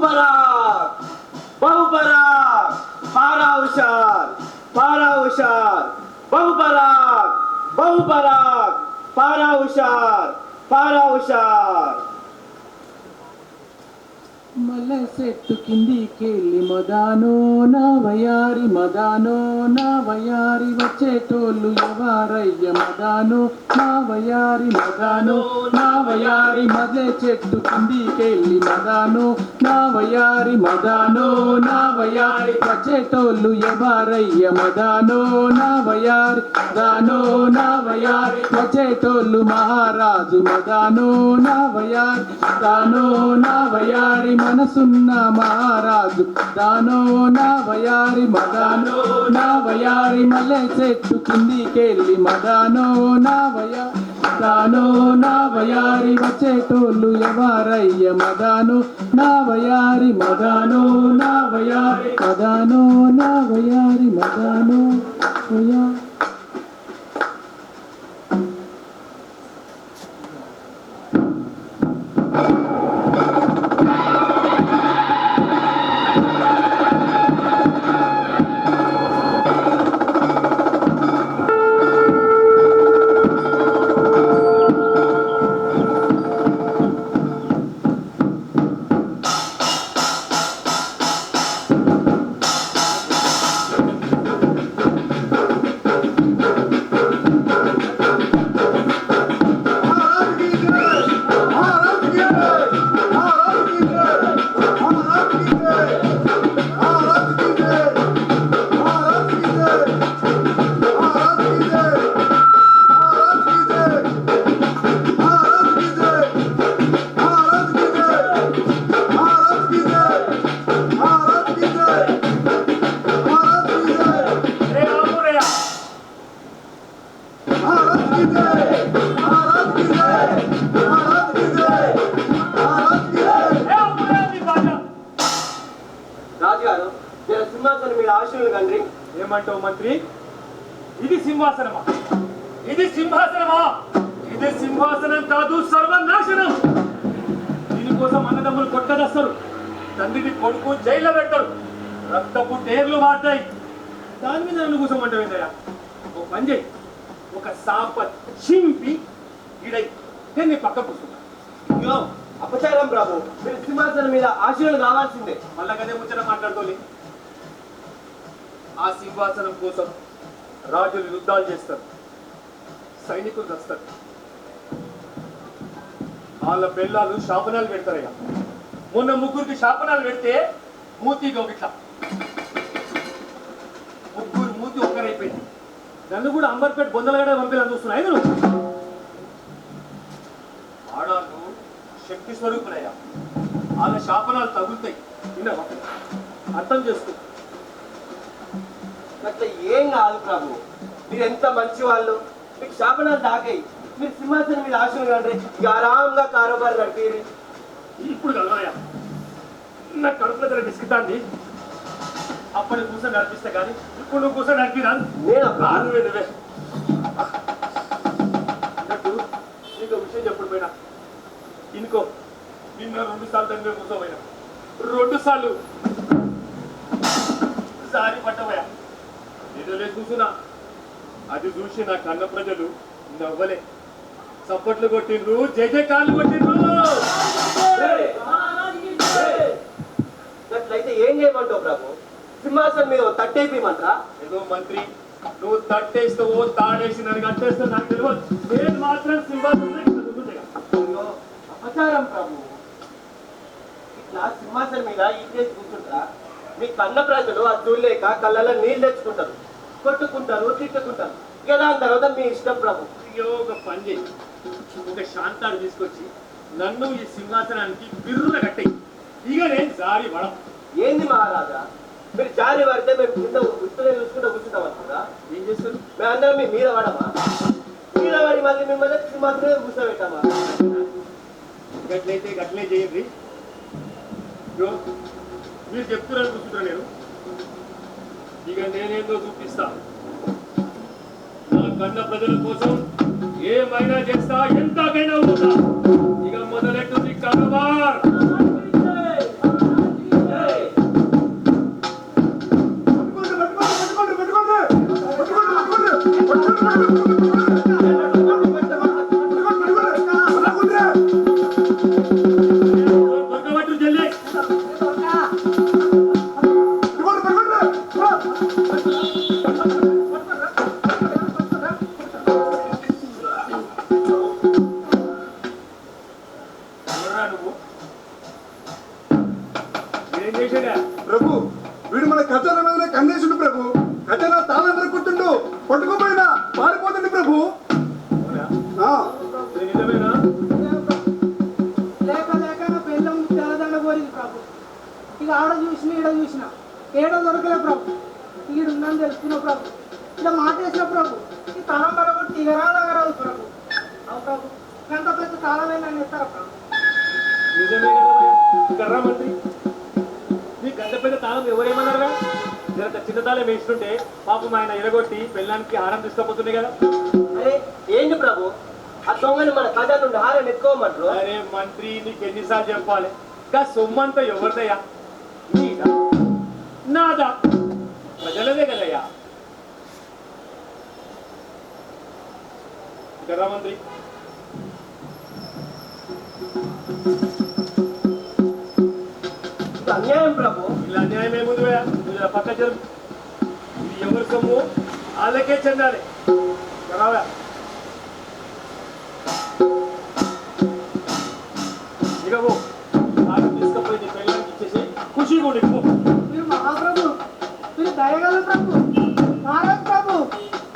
बहुपराग बहुपराग पारा हुशार बहुपराग बहुपराग पारा हुशार మల్ల చెట్టు కిందికెళ్ళి మదానో నా వయారి వచ్చేటోళ్ళు ఎవరయ్య మదానో నా వయారి మల్లె చెట్టు కిందికెళ్ళి మదానో నా వయారి వచ్చేటోళ్ళు ఎవరయ్య మదానో నా వయారి వచ్చేటోళ్ళు మహారాజు మదానో నా వయారి మనసున్న మహారాజు దానో నా వయారి మల్లె చెట్టు కిందికెళ్ళి మదానో నా వయారి వచ్చేటోళ్ళు ఎవరయ్య మదానో నా వయారి రాజుగారు సింహాసనం మీద ఆశీర్వాదం కండ్రి. ఏమంటావు మంత్రి? ఇది సింహాసనం కాదు, సర్వనాశనం. దీనికోసం అన్నదమ్ములు కొట్టదస్తారు, తండ్రిని కొడుకు జైల్లో పెడతారు, రక్తపు టేర్లు వాడతాయి. దాని మీద నన్ను కూసమంటావేందయ్యా? ఓ పని చేయి, ఒక సాప చింపి ఇడై నేను పక్క కూర్చున్నా. అయ్యో అపచారం ప్రభు, మీరు సింహాసనం మీద ఆశీర్వాదం కావాల్సిందే. మళ్ళా కదే ముచ్చట మాట్లాడుకోలే. ఆ సింహాసనం కోసం రాజులు యుద్ధాలు చేస్తారు, సైనికులు వస్తారు, వాళ్ళ పిల్లలు శాపనాలు పెడతారయ్యా. మొన్న ముగ్గురికి శాపనాలు పెడితే మూతి ఇట్లా ముగ్గురు మూతి ఒక్కరైపోయింది. నన్ను కూడా అంబర్పేట బొందలగడ పంపిలని చూస్తున్నాయి. ఆడాలు శక్తి స్వరూపులయ్యా, వాళ్ళ శాపనాలు తగులుతాయి. విన్నావా? అర్థం చేసుకో. అట్లా ఏం కాదు ప్రభు, మీరు ఎంత మంచి వాళ్ళు, మీకు శాపనాలు దాకాయి. మీరు సింహాసనం మీద ఆశీర్వాదం కండ్రి, ఇక ఆరాంగా కారోబార్ నడిపి. ఇప్పుడు కలవయ్యా, నా కడుపులో దగ్గర బిస్కితాంది. అప్పటి కూర్చొని నడిపిస్తా కానీ ఇప్పుడు నువ్వు కూర్చొని నడిపిరాను. నేను నువ్వే అన్నట్టు నీకు విషయం చెప్పుడు పోయినా ఇంకో నిన్న 2 సార్లు దగ్గర కూర్చోపోయినా, 2 సార్లు సారి పట్టబోయా. నిజలే చూసునా, అది చూసి నా కన్న ప్రజలు నవ్వలే, చప్పట్లు కొట్టిండ్రు, జయ జయకాళ్ళు కొట్టిండ్రు. అట్లయితే ఏం చేయమంటావు ప్రభు? సింహాసనం మీద తట్టేపిమంటారా? ఏదో మంత్రి, నువ్వు తట్టేస్తావో తాడేసి నన్ను కట్టేస్తావు నాకు తెలియదు. నేను మాత్రం సింహాసనం అపచారం ప్రభు. ఇట్లా సింహాసనం మీద ఈ చేసి కూర్చుంటారా? మీ కన్న ప్రజలు అది చూడలేక కళ్ళలో నీళ్ళు తెచ్చుకుంటారు, కొట్టుకుంటారు, తిట్టుకుంటారు. ఇక దాని తర్వాత మీ ఇష్టం ప్రభు. అయ్యో ఒక పని చేయి, ఒక శాంతాడు తీసుకొచ్చి నన్ను ఈ సింహాసనానికి బిర్రున కట్టాయి. ఇక నేను జారి వడ. ఏంది మహారాజా, మీరు జారి పడితే మేము కింద గుర్తుగా చూసుకుంటూ కూర్చుంటాం అనుకుంటా. ఏం చేస్తారు? మేమందరం మీ మీద పడమా? మీద పడి మళ్ళీ మిమ్మల్ని సింహాసనం కూర్చోబెట్టామా? గట్లయితే గట్లే చేయండి. మీరు చెప్తున్నారు కూర్చుంటా, నేను ఇక నేనేందో చూపిస్తా. నా కన్న ప్రజల కోసం ఏమైనా చేస్తా, ఎంతకైనా ఉంటా. ఇక మొదలెట్టుంది కారోబార్. ఎవరా నువ్వు? ఏం చేసాడా? ప్రభు వీడు మన ఖజానా మీద కన్నేసుడు ప్రభు. ఖజానా తాళం దొరుకుతుండు, పట్టుకోపోయినా పారిపోతుంది ప్రభు. అవునా? ఆ, ఇది నిజమేనా? లేక లేక నా పెళ్ళం తెల్లదండ కోరింది ప్రభు. ఇక ఆడ చూసిన ఈడ చూసిన ఏడో దొరకలే ప్రభు. ఈడు ఉందని తెలుసుకున్న ప్రభు. ఇలా మాట వేసిన ప్రభు. ఈ తాళం పడగొట్టి ఇగరాదు ప్రభు. అవు ప్రభు గంట పెద్ద తాళమే నన్ను ఇస్తారా ప్రభు. నిజమే కదా కర్రా మంత్రి, నీ గంట పెద్ద తాళం ఎవరేమన్నారుగా? జర చిన్న తాళం వేస్తుంటే పాపం ఆయన ఎరగొట్టి పెళ్ళానికి హారం తీసుకపోతున్నాయి కదా. అరే ఏంటి ప్రభు, ఆ దొంగని మన ఖజానా నుండి హారం ఎత్తుకోమంటారు. అరే మంత్రి, నీకు ఎన్నిసార్లు చెప్పాలి? ఇంకా సొమ్మంతా ఎవరిదయ్యా? నీదా నాదా? ప్రజలదే కదయ్యా. కర్రా మంత్రి, ఇది అన్యాయం ప్రభు. ఇలా అన్యాయం ఏముంది పక్క జరుగు. ఇది ఎవరి సొమ్ము వాళ్ళకే చెందాలి. రావా ఇక పో, హారం తీసుకపోయి నీ పెళ్ళానికి ఇచ్చేసి ఖుషిగా ఉండి పో. మీరు మహాప్రభు, మీరు దయగల ప్రభు, మహారాజ్ ప్రభు,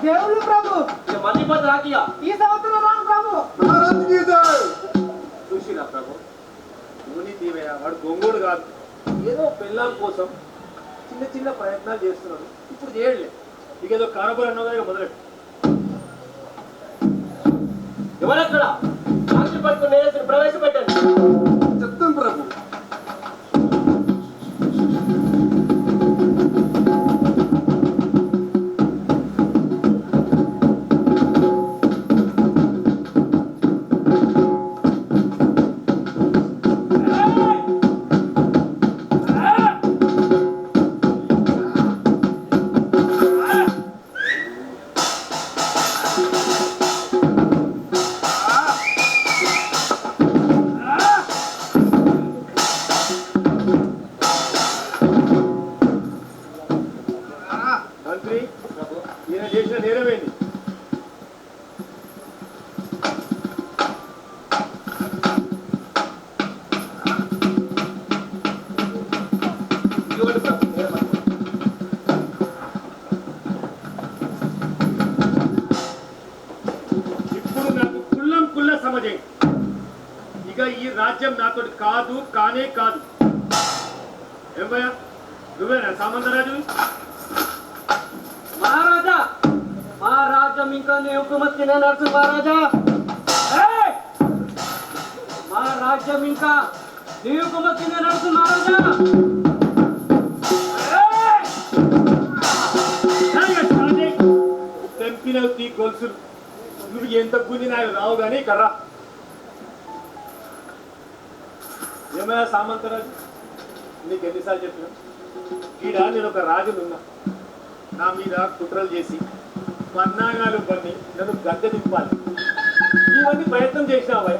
దేవుడు ప్రభు. ఇక మళ్ళీ పది రాకియా ఈ సంవత్సరం రాను ప్రభు. మహారాజుకి జై. చూసిరా ప్రభు. నువ్వు తీవయ్యా, వాడు గొంగోడు కాదు. ఏదో పెళ్ళాం కోసం చిన్న చిన్న ప్రయత్నాలు చేస్తున్నాడు. ఇప్పుడు చేయలే. ఇక ఏదో కారబోలు అన్నదో మొదలెట్టు. ఎవరక్కడ రాత్రి పట్టుకుని నేరేసిన ప్రవేశపెట్టండి. చెప్తాం ప్రభు. మంత్రి, ఈయన చేసిన నేరమేంది? ఇవ్వండి ప్రభు. ఇప్పుడు నాకు కుల్ల సమజే. ఇక ఈ రాజ్యం నాతోటి కాదు, కానే కాదు. ఏమయ్యా, నువ్వేనా సామంతరాజు? మహారాజా, మా రాజ్యం ఇంకా నీ హుకుమత్ నడుచు మహారాజా. మా రాజ్యం ఇంకా నీ హుకుమత్ నడుచు మహారాజా. తెంపినవు తీ గొలుసులు. నువ్వు ఎంత గుంజి నాకు రావు కానీ కర్రా. ఏమయ్యా సామంతరాజు, నీకు ఎన్నిసార్లు చెప్పినా ఈడ నేను ఒక రాజునున్నా. నా మీద కుట్రలు చేసి పన్నాగాలు పన్ని నన్ను గద్దె దింపాలి. ఇవన్నీ ప్రయత్నం చేసినావా?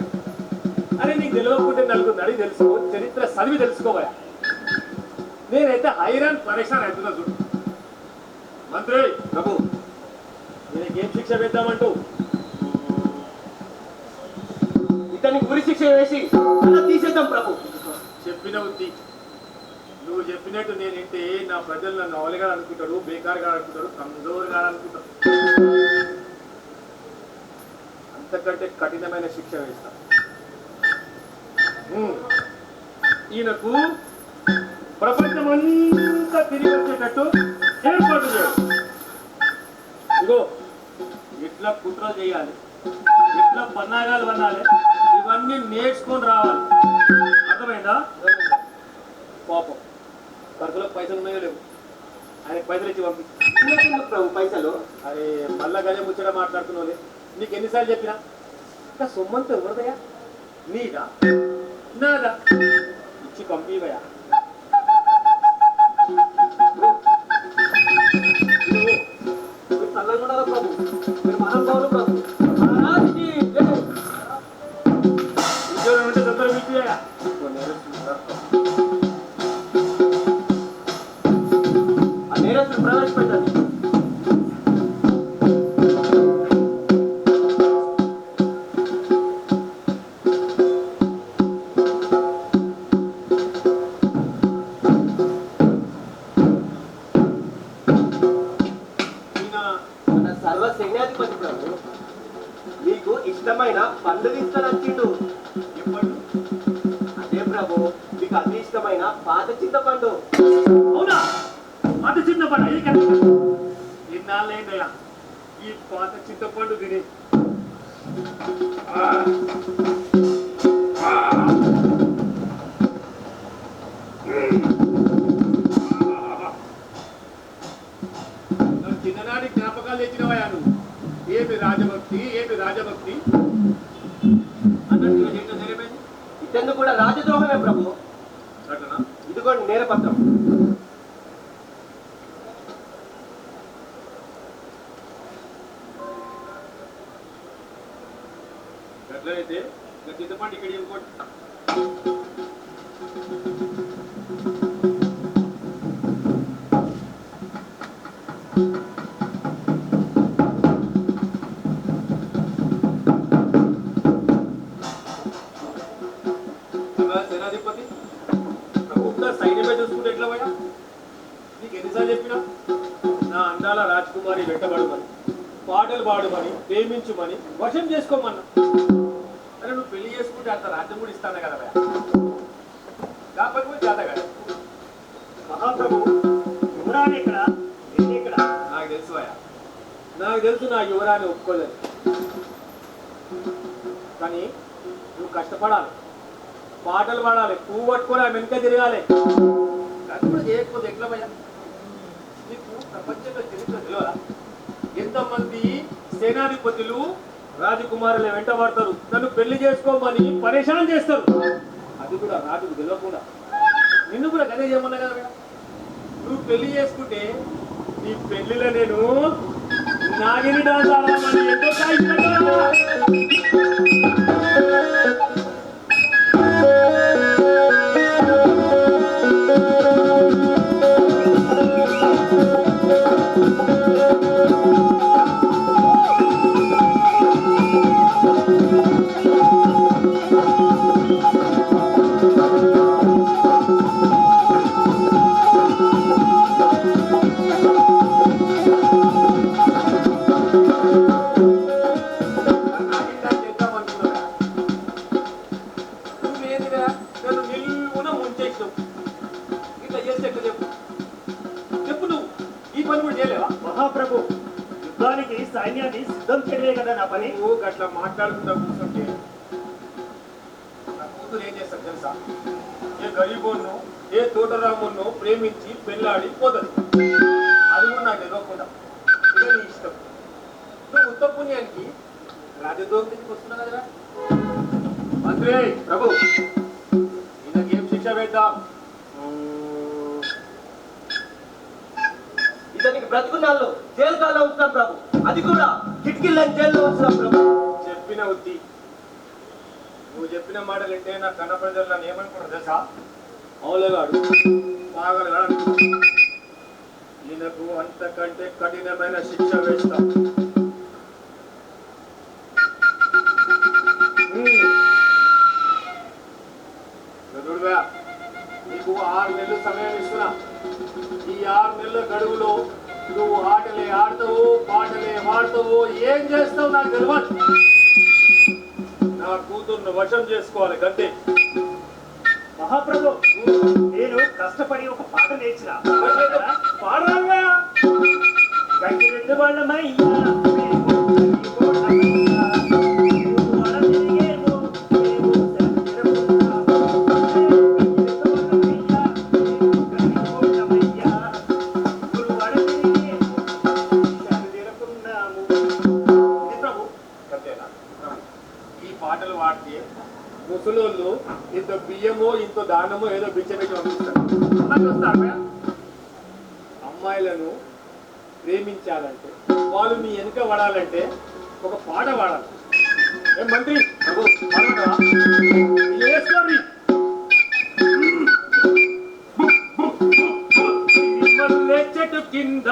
అరే నీకు తెలియకుంటే నలుగురు నడి తెలుసుకో, చరిత్ర చదివి తెలుసుకోవా? నేనైతే హైరాన్ పరేషాన్ అవుతున్నా చూడు. మంత్రి ప్రభు, దీనికి ఏం శిక్ష వేద్దామంటూ? ఇతనికి ఉరి శిక్ష వేసి అలా తీసేద్దాం ప్రభు. చెప్పిన ఉద్ది నువ్వు చెప్పినట్టు నేనంటే నా ప్రజలు నన్ను అవలిగా అనుకుంటాడు, బేకార్గా అనుకుంటాడు, కమ్జోర్గా అనుకుంటాడు. అంతకంటే కఠినమైన శిక్ష వేస్తా. ఈయనకు ప్రపంచమంతా తిరిగి వచ్చేటట్టు ఏర్పాటు చేయాలి. ఇగో ఇట్లా కుట్రలు చేయాలి, ఇట్లా పన్నాగాలు వన్నాలి, ఇవన్నీ నేర్చుకొని రావాలి. అర్థమైందా? పాపం ఖర్చులకు పైసలు ఉన్నాయో లేవు, ఆయనకు పైసలు ఇచ్చి పంపి. ఎందుకు ప్రభు పైసలు? అరే మళ్ళా గదే ముచ్చట మాట్లాడుతున్నావులే. నీకు ఎన్నిసార్లు చెప్పినా ఇంకా సొమ్మంతా ఎవరిదయా? నీదా నాదా? ఇచ్చి పంపివయా. చల్లగా ప్రభు, మీరు మహానుభావులు ప్రభు. మహారాజుకి జై. ఉద్యోగం ఉంటే తొందరగా పిలిపివయా. కొన్ని ఇప్పుడు ప్రవేశపెట్టండి. మన సర్వ సైన్యాధిపతి ప్రభు మీకు ఇష్టమైన పండ్లు తీసుకొని ఎప్పుడు అదే ప్రభు మీకు అతి ఇష్టమైన పాత చింతపండు. అవునా పాత చింతపండు అయ్యి ఇన్నాళ్ళైందయ్యా ఈ పాత చింతపండు తిని చిన్ననాటి జ్ఞాపకాలు తెచ్చినవయ్యా నువ్వు. ఏమి రాజభక్తి ఏమి రాజభక్తి అన్నట్టు ఏంటో జరిగిపోయింది. ఇటెందుకు కూడా రాజద్రోహమే ప్రభు. అట్లనా ఇదిగోండి నేరపత్రం. ఎట్లయితే ఇంకా చింతపండు ఇక్కడ ఇంకోటి సేనాధిపతి ప్రభుత్వ సైన్యమే చూసుకుంటే ఎట్లా పోయా నీకు ఎన్నిసార్లు చెప్పినా నా అందాల రాజకుమారి వెంటబడమని పాటలు పాడమని ప్రేమించుమని వశం చేసుకోమన్నా. అరే నువ్వు పెళ్లి చేసుకుంటే అంత రాజ్యం కూడా ఇస్తాను కదా భయ కాకపోతే కూడా చేత కదా. మహాప్రభు యువరాణి ఇక్కడ ఇక్కడ నాకు తెలుసు భయ నాకు తెలుసు నా యువరాన్ని ఒప్పుకోలేదు. కానీ నువ్వు కష్టపడాలి పాటలు పాడాలి పువ్వు పట్టుకొని ఆమె వెనుక తిరగాలి. అది కూడా చేయకపోతే ఎట్లా భయ నీకు ప్రపంచంలో చరిత్ర తెలియదా? ఎంతమంది సేనాధిపతులు రాజకుమారులు వెంట పడతారు నన్ను పెళ్లి చేసుకోమని పరేషాన్ చేస్తారు. అది కూడా రాజుకు తెలియకుండా నిన్ను కూడా గదే చేయమన్నా కదా భయ. నువ్వు పెళ్లి చేసుకుంటే నీ పెళ్లిలో నేను నాగిని డాన్స్ ఆడమని ఎంతో కాయిస్తున్నా. మహాప్రభు యుద్ధానికి సైన్యాన్ని సిద్ధం చేయలే కదా నా పని. నువ్వు గట్లా మాట్లాడుకుంటా కూర్చుంటే నా కూతురు ఏం చేస్తారు తెలుసా? ఏ గరీబోన్ను ఏ తోటరామును ప్రేమించి పెళ్ళాడి పోతుంది. అది కూడా నాకు తెలియకుండా ఇక నీ ఇష్టం. నువ్వు ఉత్తమ పుణ్యానికి రాజద్రోహం దగ్గరికి వస్తున్నావు కదరా మంత్రి ప్రభు ఈయనకేం శిక్ష వేద్దాం? ఇతనికి బ్రతుకున్నాళ్ళు జైలు కాల్లో ఉంటున్నాం ప్రభు. అది కూడా కిటికీలను జైల్లో ఉంటున్నాం ప్రభు. చెప్పిన ఉద్ది నువ్వు చెప్పిన మాటలంటే నా కన్న ప్రజలు నన్ను ఏమనుకున్నారు తెలుసా? అవులగాడు పాగలగాడు. ఈయనకు అంతకంటే కఠినమైన శిక్ష వేస్తా. నీకు 6 నెలలు సమయం ఇస్తున్నా. ఈ 6 నెలల గడువులో నువ్వు ఆటలే ఆడతావు పాటలే పాడతావు ఏం చేస్తావు నాకు తెలియదు. నా కూతుర్ను వశం చేసుకోవాలి గంతే. మహాప్రభు నేను కష్టపడి ఒక పాట నేర్చిన పాడరాగా గంగిరెద్దు వాళ్ళమయ్యా పాటలు పాడితే ముసలోళ్ళు ఇంత బియ్యమో ఇంత దానమో ఏదో బిచ్చబెట్టి పంపిస్తారు. అలాగే వస్తారు. అమ్మాయిలను ప్రేమించాలంటే వాళ్ళు మీ వెనుక పడాలంటే ఒక పాట పాడాలి. ఏం మంత్రి ప్రభు పాడమంటావా? వేసుకోండి. మల్లె చెట్టు కింద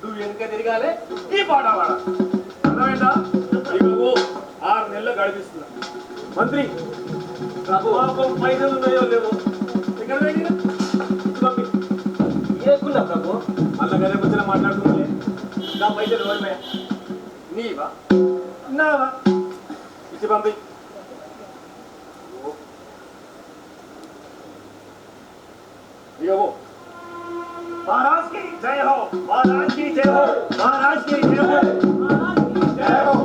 నువ్వు వెనుక తిరగాలి ఈ పాట పాడ అర్థమైందా? ఇక ఓ 6 నెలలు గడిపిస్తున్నా. మంత్రి పాపం పైసలు ఉన్నాయో లేవో ఇక్కడ పెట్టినా పంపి ఏకున్నా ప్రభు మళ్ళా గదే వచ్చిన మాట్లాడుకుంటే నా పైసలు ఎవరిమే నీవా నావా ఇచ్చి పంపి. ఇక ఓ महाराज की जय हो, महाराज की जय हो, महाराज की जय हो, जय हो,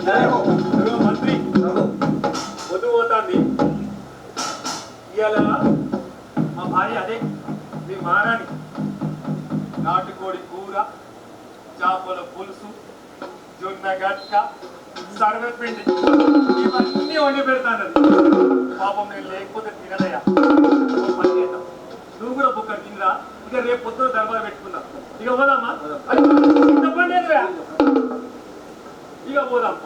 जय हो. మంత్రి వద్దు పోతాంది ఇవాళ మా భార్య అదే మీ మహారాణి నాటుకోడి కూర, చేపల పులుసు, జొన్న గట్క, సర్వపిండి ఇవన్నీ వండి పెడతాను. పాపం నేను లేకపోతే తినదయ్యా. పని చేద్దాం, నువ్వు కూడా బుక్కడు తినరా. ఇక రేపు పొద్దున దర్బార్ పెట్టుకుందాం. ఇక పోదామా? చెప్పండి ఇక పోదాం.